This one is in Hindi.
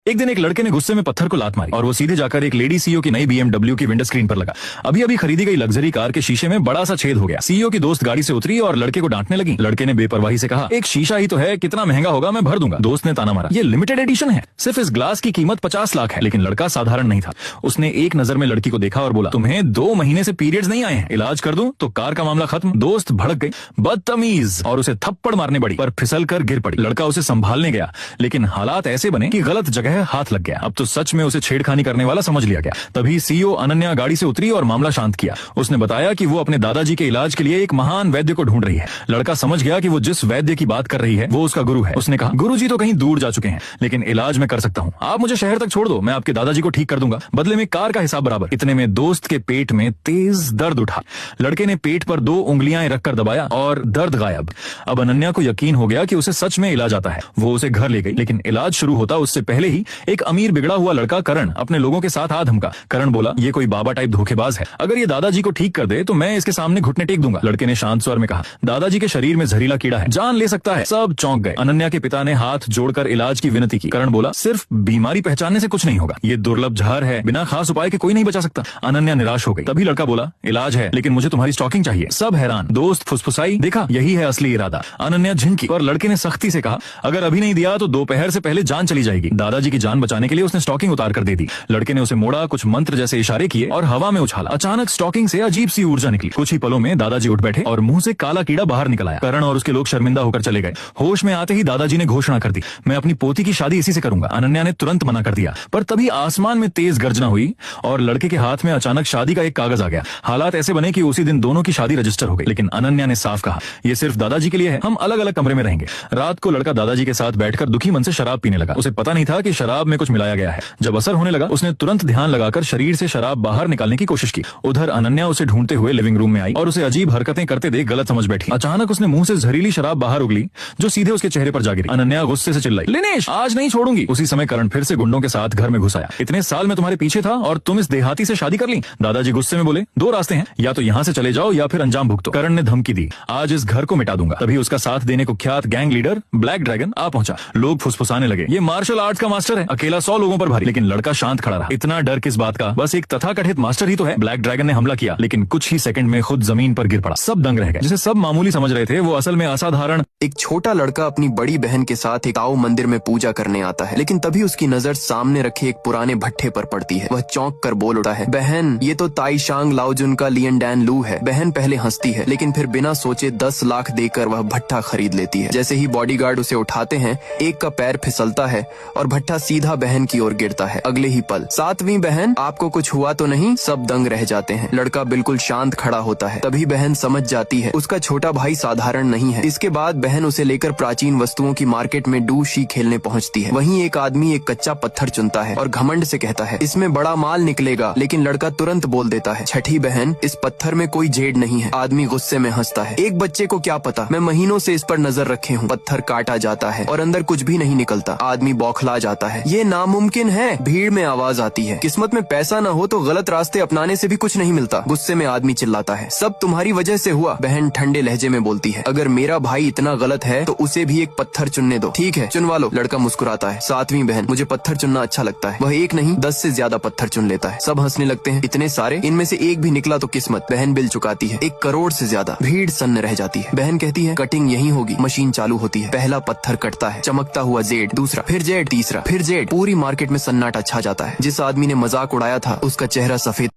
एक दिन एक लड़के ने गुस्से में पत्थर को लात मारी और वो सीधे जाकर एक लेडी सीईओ की नई BMW की विंडो स्क्रीन पर लगा। अभी अभी खरीदी गई लग्जरी कार के शीशे में बड़ा सा छेद हो गया। सीईओ की दोस्त गाड़ी से उतरी और लड़के को डांटने लगी। लड़के ने बेपरवाही से कहा, एक शीशा ही तो है, कितना महंगा होगा, मैं भर दूंगा। दोस्त ने ताना मारा, ये लिमिटेड एडिशन है, सिर्फ इस ग्लास की कीमत 50 लाख है। लेकिन लड़का साधारण नहीं था। उसने एक नजर में लड़की को देखा और बोला, तुम्हें 2 महीने से पीरियड्स नहीं आए हैं, इलाज कर दूं तो कार का मामला खत्म। दोस्त भड़क गई, बदतमीज, और उसे थप्पड़ मारने पड़ी, पर फिसल कर गिर पड़ी। लड़का उसे संभालने गया, लेकिन हालात ऐसे बने कि गलत जगह हाथ लग गया। अब तो सच में उसे छेड़खानी करने वाला समझ लिया गया। तभी सीईओ अनन्या गाड़ी से उतरी और मामला शांत किया। उसने बताया कि वो अपने दादाजी के इलाज के लिए एक महान वैद्य को ढूंढ रही है। लड़का समझ गया कि वो जिस वैद्य की बात कर रही है वो उसका गुरु है। उसने कहा, गुरुजी तो कहीं दूर जा चुके हैं, लेकिन इलाज मैं कर सकता हूँ। आप मुझे शहर तक छोड़ दो, मैं आपके दादाजी को ठीक कर दूंगा, बदले में कार का हिसाब बराबर। इतने में दोस्त के पेट में तेज दर्द उठा। लड़के ने पेट पर 2 उंगलियां रखकर दबाया और दर्द गायब। अब अनन्या को यकीन हो गया कि उसे सच में इलाज आता है। वो उसे घर ले गई, लेकिन इलाज शुरू होता उससे पहले ही एक अमीर बिगड़ा हुआ लड़का करण अपने लोगों के साथ आ धमका। करण बोला, ये कोई बाबा टाइप धोखेबाज है, अगर ये दादाजी को ठीक कर दे तो मैं इसके सामने घुटने टेक दूंगा। लड़के ने शांत स्वर में कहा, दादाजी के शरीर में जहरीला कीड़ा है, जान ले सकता है। सब चौंक गए। अनन्या के पिता ने हाथ जोड़कर इलाज की विनती की। करण बोला, सिर्फ बीमारी पहचानने से कुछ नहीं होगा, ये दुर्लभ जहर है, बिना खास उपाय के कोई नहीं बचा सकता। अनन्या निराश हो गई। तभी लड़का बोला, इलाज है, लेकिन मुझे तुम्हारी स्टॉकिंग चाहिए। सब हैरान। दोस्त फुसफुसाई, देखा यही है असली इरादा। अनन्या झिनकी और लड़के ने सख्ती से कहा, अगर अभी नहीं दिया तो दोपहर से पहले जान चली जाएगी। दादाजी की जान बचाने के लिए उसने स्टॉकिंग उतार कर दे दी। लड़के ने उसे मोड़ा, कुछ मंत्र जैसे इशारे किए और हवा में उछाला। अचानक स्टॉकिंग से अजीब सी ऊर्जा निकली। कुछ ही पलों में दादाजी उठ बैठे और मुंह से काला कीड़ा बाहर निकल आया। करण और उसके लोग शर्मिंदा होकर चले गए। होश में आते ही दादाजी ने घोषणा कर दी, मैं अपनी पोती की शादी इसी से करूंगा। अनन्या ने तुरंत मना कर दिया, पर तभी आसमान में तेज गर्जना हुई और लड़के के हाथ में अचानक शादी का एक कागज आ गया। हालात ऐसे बने कि उसी दिन दोनों की शादी रजिस्टर हो गई। लेकिन अनन्या ने साफ कहा, ये सिर्फ दादाजी के लिए है, हम अलग अलग कमरे में रहेंगे। रात को लड़का दादाजी के साथ बैठकर दुखी मन से शराब पीने लगा। उसे पता नहीं था कि शराब में कुछ मिलाया गया है। जब असर होने लगा, उसने तुरंत ध्यान लगाकर शरीर से शराब बाहर निकालने की कोशिश की। उधर अनन्या उसे ढूंढते हुए लिविंग रूम में आई और उसे अजीब हरकतें करते देख गलत समझ बैठी। अचानक उसने मुंह से जहरीली शराब बाहर उगली, जो सीधे उसके चेहरे पर जा गिरी। अनन्या गुस्से से चिल्लाई, लिनेश, आज नहीं छोड़ूंगी। उसी समय करण फिर से गुंडों के साथ घर में घुस आया। इतने साल में तुम्हारे पीछे था और तुम इस देहाती से शादी कर ली। दादाजी गुस्से में बोले, 2 रास्ते हैं, या तो यहाँ से चले जाओ या फिर अंजाम भुगतो। करण ने धमकी दी, आज इस घर को मिटा दूंगा। तभी उसका साथ देने को ख्यात गैंग लीडर ब्लैक ड्रैगन आ पहुंचा। लोग फुसफुसाने लगे, ये मार्शल आर्ट्स का मास्टर है, अकेला 100 लोगों पर भारी। लेकिन लड़का शांत खड़ा रहा। इतना डर किस बात का, बस एक तथाकथित मास्टर ही तो है। ब्लैक ड्रैगन ने हमला किया, लेकिन कुछ ही सेकंड में खुद जमीन पर गिर पड़ा। सब दंग रह गए। जिसे सब मामूली समझ रहे थे, वो असल में असाधारण। एक छोटा लड़का अपनी बड़ी बहन के साथ एक ताओ मंदिर में पूजा करने आता है, लेकिन तभी उसकी नजर सामने रखे एक पुराने भट्ठे पर पड़ती है। वह चौंक कर बोल उठा है, बहन, ये तो ताइशांग लाओजुन का लियन डैन लू है। बहन पहले हंसती है, लेकिन फिर बिना सोचे 10 लाख देकर वह भट्ठा खरीद लेती है। जैसे ही बॉडीगार्ड उसे उठाते हैं, एक का पैर फिसलता है और भट्ठा सीधा बहन की ओर गिरता है। अगले ही पल, 7वीं बहन, आपको कुछ हुआ तो नहीं? सब दंग रह जाते हैं। लड़का बिल्कुल शांत खड़ा होता है। तभी बहन समझ जाती है उसका छोटा भाई साधारण नहीं है। इसके बाद बहन उसे लेकर प्राचीन वस्तुओं की मार्केट में डू शी खेलने पहुंचती है। वहीं एक आदमी एक कच्चा पत्थर चुनता है और घमंड से कहता है, इसमें बड़ा माल निकलेगा। लेकिन लड़का तुरंत बोल देता है, छठी बहन, इस पत्थर में कोई जेड नहीं है। आदमी गुस्से में हंसता है, एक बच्चे को क्या पता, मैं महीनों से इस पर नजर रखे हूँ। पत्थर काटा जाता है और अंदर कुछ भी नहीं निकलता। आदमी बौखला जाता है, ये नामुमकिन है। भीड़ में आवाज आती है, किस्मत में पैसा न हो तो गलत रास्ते अपनाने से भी कुछ नहीं मिलता। गुस्से में आदमी चिल्लाता है, सब तुम्हारी वजह से हुआ। बहन ठंडे लहजे में बोलती है, अगर मेरा भाई इतना गलत है तो उसे भी एक पत्थर चुनने दो। ठीक है, चुनवा लो। लड़का मुस्कुराता है, 7वीं बहन, मुझे पत्थर चुनना अच्छा लगता है। वह एक नहीं 10 से ज्यादा पत्थर चुन लेता है। सब हंसने लगते हैं, इतने सारे, इनमें से एक भी निकला तो किस्मत। बहन बिल चुकाती है, 1 करोड़ से ज्यादा। भीड़ सन्न रह जाती है। बहन कहती है, कटिंग यही होगी। मशीन चालू होती है, पहला पत्थर कटता है, चमकता हुआ जेड, दूसरा, फिर जेड, तीसरा, फिर जेड। पूरी मार्केट में सन्नाटा छा जाता है। जिस आदमी ने मजाक उड़ाया था उसका चेहरा सफेद